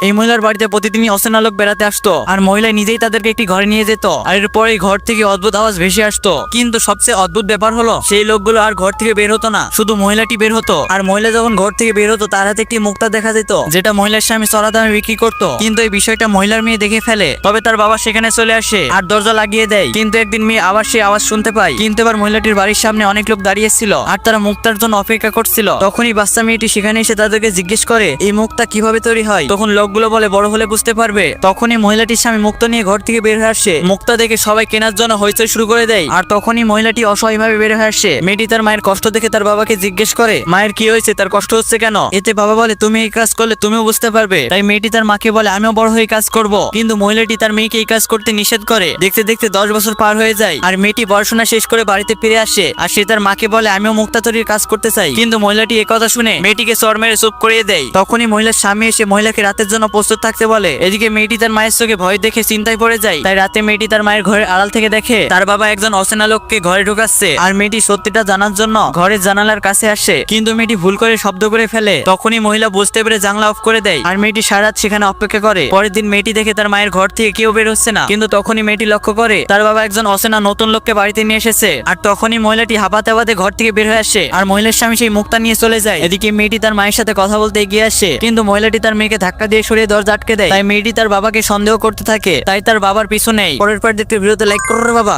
এই মহিলার বাড়িতে প্রতিদিনই অচেনা লোক বেড়াতে আসতো আর মহিলা নিজেই তাদেরকে একটি ঘরে নিয়ে যেত আর এরপর এই ঘর থেকে অদ্ভুত আওয়াজ ভেসে আসতো। কিন্তু সবচেয়ে অদ্ভুত ব্যাপার হলো সেই লোকগুলো আর ঘর থেকে বের হতো না, শুধু মহিলাটি বের হতো। আর মহিলা যখন ঘর থেকে বের হতো তার হাতে একটি মুক্তা দেখা যেত, যেটা মহিলার স্বামী চড়া দামে বিক্রি করতো। কিন্তু এই বিষয়টা মহিলার মেয়ে দেখে ফেলে, তবে তার বাবা সেখানে চলে আসে আর দরজা লাগিয়ে দেয়। কিন্তু একদিন মেয়ে আবার সেই আওয়াজ শুনতে পায়, কিন্তু এবার মহিলাটির বাড়ির সামনে অনেক লোক দাঁড়িয়ে ছিল আর তারা মুক্তার জন্য অপেক্ষা করছিল। তখনই বাচ্চা মেয়েটি সেখানে এসে তাদেরকে জিজ্ঞেস করে এই মুক্তা কিভাবে তৈরি হয়। তখন লোকগুলো বলে বড় হলে বুঝতে পারবে। তখনই মহিলাটির স্বামী মুক্তা নিয়ে ঘর থেকে বের হয়ে আসে। মুক্তা দেখে সবাই কেনার জন্য হইচই শুরু করে দেয়। আর তখনই মহিলাটি অসহায়ভাবে বের হয়ে আসে। মেয়েটি তার মায়ের কষ্ট দেখে তার বাবাকে জিজ্ঞেস করে মায়ের কি হয়েছে, তার কষ্ট হচ্ছে কেন। এতে বাবা বলে তুমি এই কাজ করলে তুমিও বুঝতে পারবে। তাই মেয়েটি তার মাকে বলে আমিও বড় হয়ে কাজ করব। কিন্তু মহিলাটি তার মেয়েকে এই কাজ করতে নিষেধ করে। দেখতে দেখতে 10 বছর পার হয়ে যায় আর মেয়েটি পড়াশোনা শেষ করে বাড়িতে ফিরে আসে আর সে তার মাকে বলে আমিও মুক্তা তৈরির কাজ করতে চাই। কিন্তু মহিলাটি এই কথা শুনে মেয়েটিকে চড় মেরে চুপ করিয়ে দেয়। তখনই মহিলার স্বামী এসে মহিলাকে রাতের জন্য প্রস্তুত থাকতে বলে। এদিকে মেয়েটি তার মায়ের চোখে ভয় দেখে চিন্তায় পড়ে যায়। তাই রাতে মেয়েটি তার মায়ের ঘরের আড়াল থেকে দেখে তার বাবা একজন অচেনা লোককে ঘরে ঢুকাচ্ছে আর মেয়েটি সত্যিটা জানার জন্য ঘরের জানালার কাছে আসে। কিন্তু মেয়েটি ভুল করে শব্দ করে ফেলে। তখনই মহিলা বুঝতে পেরে জানলা অফ করে দেয় আর মেয়েটি সারা রাত সেখানে অপেক্ষা করে। পরের দিন মেয়েটি দেখে তার মায়ের ঘর থেকে কেউ বের হচ্ছে না। কিন্তু তখনই মেয়েটি লক্ষ্য করে তার বাবা একজন অচেনা নতুন লোককে বাড়িতে নিয়ে এসেছে। আর তখনই মহিলাটি হাঁপাতে হাঁপাতে ঘর থেকে বের হয়ে আসে আর মহিলার স্বামী সেই মুক্তা নিয়ে চলে যায়। এদিকে মেয়েটি তার মায়ের সাথে কথা বলতে এগিয়ে আসে, কিন্তু মহিলাটি তার মেয়েকে ধাক্কা দিয়ে সরিয়ে দরজা আটকে দেয়। তাই মেয়েটি তার বাবাকে সন্দেহ করতে থাকে, তাই তার বাবার পিছু নেই। পরের পার্ট দেখতে ভিডিওতে লাইক করো রে বাবা।